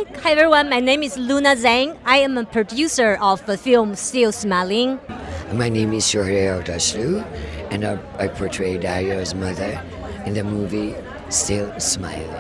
Hi everyone, my name is Luna Zhang. I am a producer of the film Still Smiling. My name is Shohreh Aghdashloo, and I portray Darya's mother in the movie Still Smiling.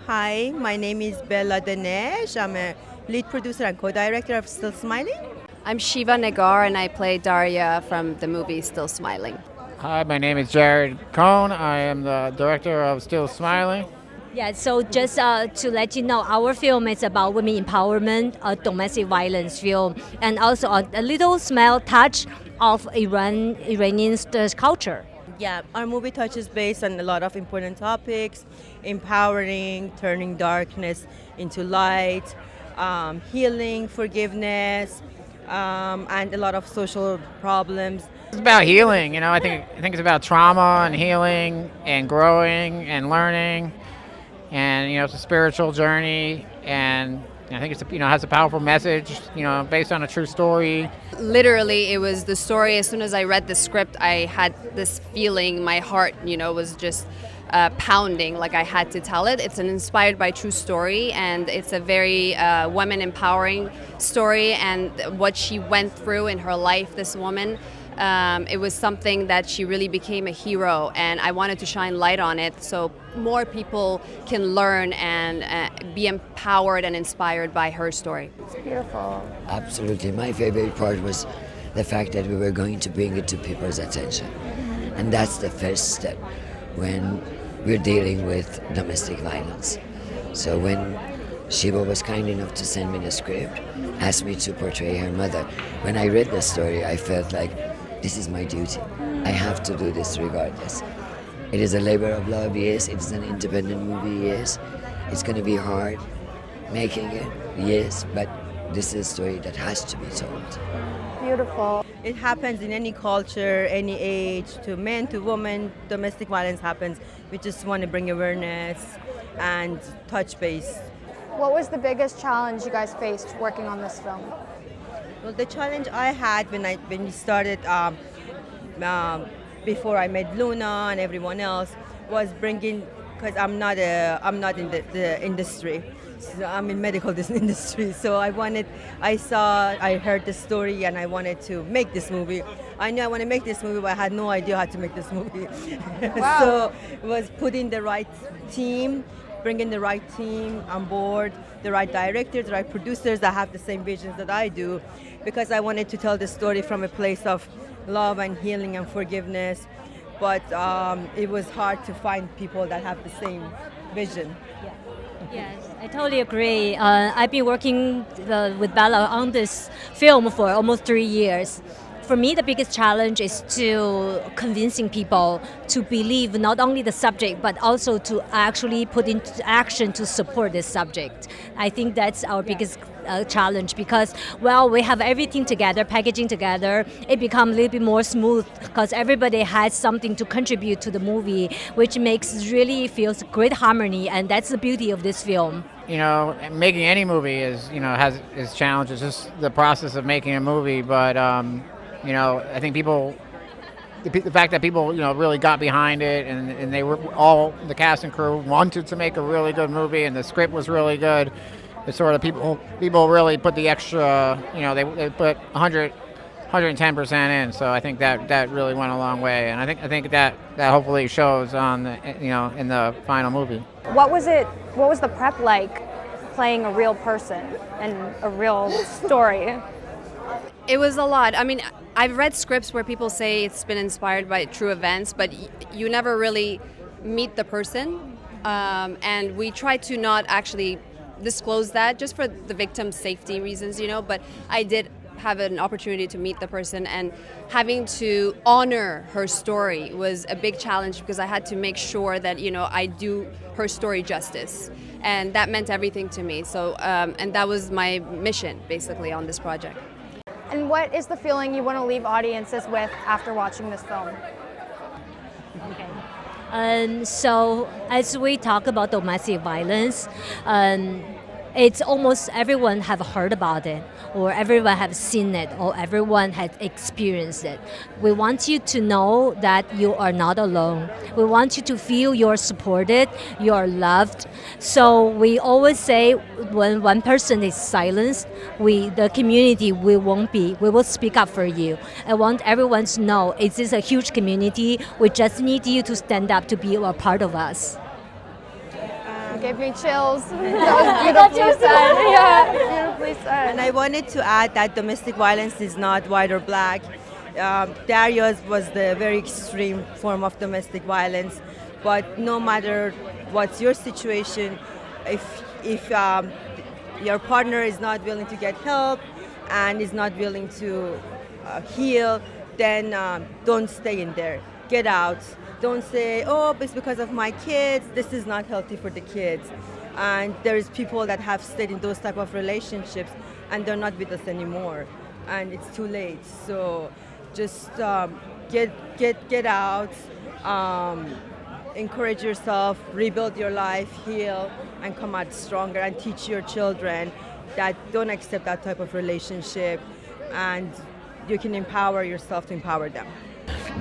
Hi, my name is Bella Danesh. I'm a lead producer and co-director of Still Smiling. I'm Shiva Negar, and I play Darya from the movie Still Smiling. Hi, my name is Jared Cohn. I am the director of Still Smiling. Yeah, so just to let you know, our film is about women empowerment, a domestic violence film, and also a little small touch of Iranian culture. Yeah, our movie touches base on a lot of important topics: empowering, turning darkness into light, healing, forgiveness, and a lot of social problems. It's about healing, I think it's about trauma and healing and growing and learning, and it's a spiritual journey, and I think it's has a powerful message, based on a true story. Literally, it was the story. As soon as I read the script, I had this feeling. My heart, was just pounding, like I had to tell it. It's an inspired by true story, and it's a very women empowering story, and what she went through in her life, this woman. It was something that she really became a hero, and I wanted to shine light on it so more people can learn and be empowered and inspired by her story. It's beautiful. Absolutely. My favorite part was the fact that we were going to bring it to people's attention. And that's the first step when we're dealing with domestic violence. So when Shiva was kind enough to send me the script, asked me to portray her mother, when I read the story, I felt like this is my duty. I have to do this regardless. It is a labor of love, yes. It's an independent movie, yes. It's going to be hard making it, yes. But this is a story that has to be told. Beautiful. It happens in any culture, any age, to men, to women. Domestic violence happens. We just want to bring awareness and touch base. What was the biggest challenge you guys faced working on this film? Well, the challenge I had when we started, before I met Luna and everyone else, was bringing, because I'm not in the industry, so I'm in medical industry. So I heard the story, and I wanted to make this movie. I knew I want to make this movie, but I had no idea how to make this movie. Wow. So it was putting the right team, bringing the right team on board, the right directors, the right producers that have the same visions that I do, because I wanted to tell the story from a place of love and healing and forgiveness. But it was hard to find people that have the same vision. Yeah. Yes, I totally agree. I've been working with Bella on this film for almost 3 years. For me, the biggest challenge is to convincing people to believe not only the subject, but also to actually put into action to support this subject. I think that's our biggest challenge, because, we have everything together, packaging together, it becomes a little bit more smooth because everybody has something to contribute to the movie, which feels great harmony, and that's the beauty of this film. Making any movie has its challenges, just the process of making a movie, but I think the fact that people, really got behind it, and they were all, the cast and crew wanted to make a really good movie, and the script was really good. It's sort of people really put the extra, they put 110% in. So I think that really went a long way, and I think that hopefully shows on in the final movie. What was the prep like, playing a real person and a real story? It was a lot. I mean, I've read scripts where people say it's been inspired by true events, but you never really meet the person. And we try to not actually disclose that, just for the victim's safety reasons, but I did have an opportunity to meet the person, and having to honor her story was a big challenge, because I had to make sure that I do her story justice, and that meant everything to me. So and that was my mission basically on this project. And what is the feeling you want to leave audiences with after watching this film? Okay. So as we talk about domestic violence, it's almost everyone have heard about it, or everyone have seen it, or everyone has experienced it. We want you to know that you are not alone. We want you to feel you're supported, you're loved. So we always say when one person is silenced, the community, we will speak up for you. I want everyone to know it is a huge community. We just need you to stand up to be a part of us. Gave me chills. That was beautifully said. Yeah, beautifully said. And I wanted to add that domestic violence is not white or black. Dario's was the very extreme form of domestic violence. But no matter what's your situation, if your partner is not willing to get help and is not willing to heal, then don't stay in there. Get out. Don't say, oh, it's because of my kids. This is not healthy for the kids. And there's people that have stayed in those type of relationships and they're not with us anymore. And it's too late. So just get out, encourage yourself, rebuild your life, heal, and come out stronger, and teach your children that don't accept that type of relationship, and you can empower yourself to empower them.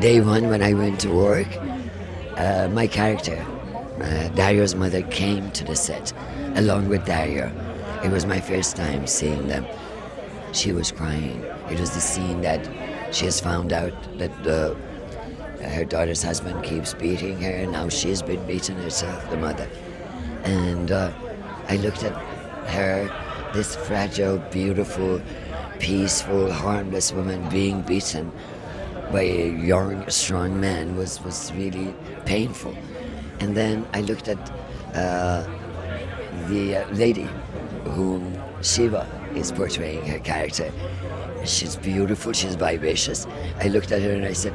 Day one, when I went to work, my character, Dario's mother, came to the set along with Dario. It was my first time seeing them. She was crying. It was the scene that she has found out that her daughter's husband keeps beating her. Now she's been beaten herself, the mother. And I looked at her, this fragile, beautiful, peaceful, harmless woman being beaten by a young, strong man was really painful. And then I looked at the lady whom Shiva is portraying, her character. She's beautiful, she's vivacious. I looked at her and I said,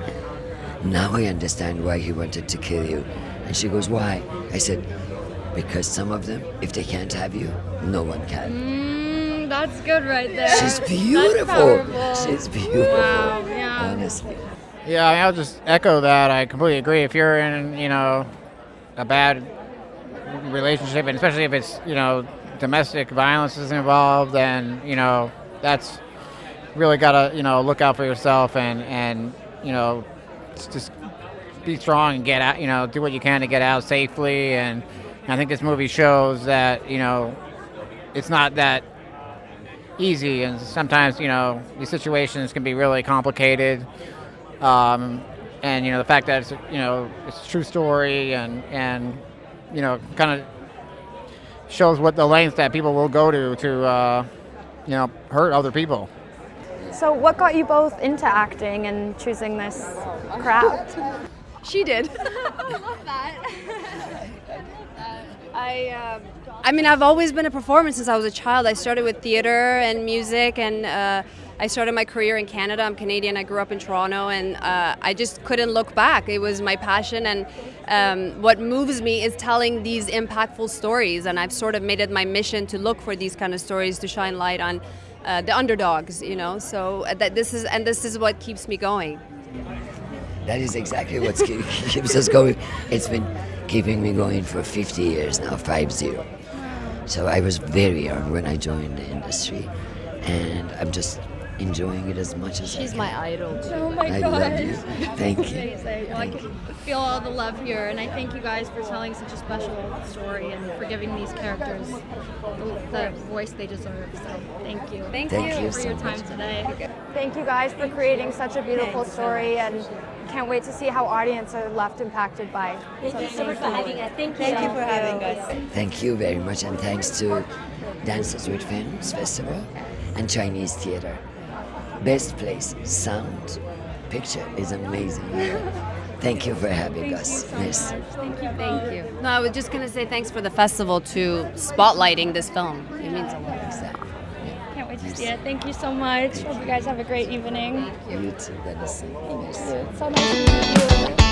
now I understand why he wanted to kill you. And she goes, why? I said, because some of them, if they can't have you, no one can. That's good right there. She's beautiful. That's She's beautiful. Wow, yeah. Honestly. Yeah, I'll just echo that. I completely agree. If you're in, a bad relationship, and especially if it's, domestic violence is involved, then, that's really got to, look out for yourself and just be strong and get out, do what you can to get out safely. And I think this movie shows that, it's not that easy, and sometimes these situations can be really complicated, and the fact that it's a true story and kind of shows what the lengths that people will go to hurt other people. So what got you both into acting and choosing this craft? She did. I love that. I mean, I've always been a performer since I was a child. I started with theater and music, and I started my career in Canada. I'm Canadian. I grew up in Toronto, and I just couldn't look back. It was my passion, and what moves me is telling these impactful stories, and I've sort of made it my mission to look for these kind of stories to shine light on the underdogs, so this is what keeps me going. That is exactly what keeps us going. It's been keeping me going for 50 years now, 50. So I was very young when I joined the industry, and I'm just enjoying it as much as I can. She's my idol too. Oh my I God. love you. Thank you. Amazing. Well, I Thank can you. feel all the love here, and I thank you guys for telling such a special story and for giving these characters the voice they deserve. So thank you. Thank Thank you. you for so your time much. today. Thank you guys for creating such a beautiful story, and can't wait to see how audiences are left impacted by. Thank you so much for having us. Thank you. Thank you for having us. Thank you very much, and thanks to Dances with Films Festival and Chinese Theater. Best place, sound, picture is amazing. Thank you for having us. Yes. Thank you. No, I was just going to say thanks for the festival to spotlighting this film. It means a lot. Exactly. Can't wait to see it. Thank you so much. Hope you guys have a great evening. You too, Vanessa. Yes. It's so nice to meet you.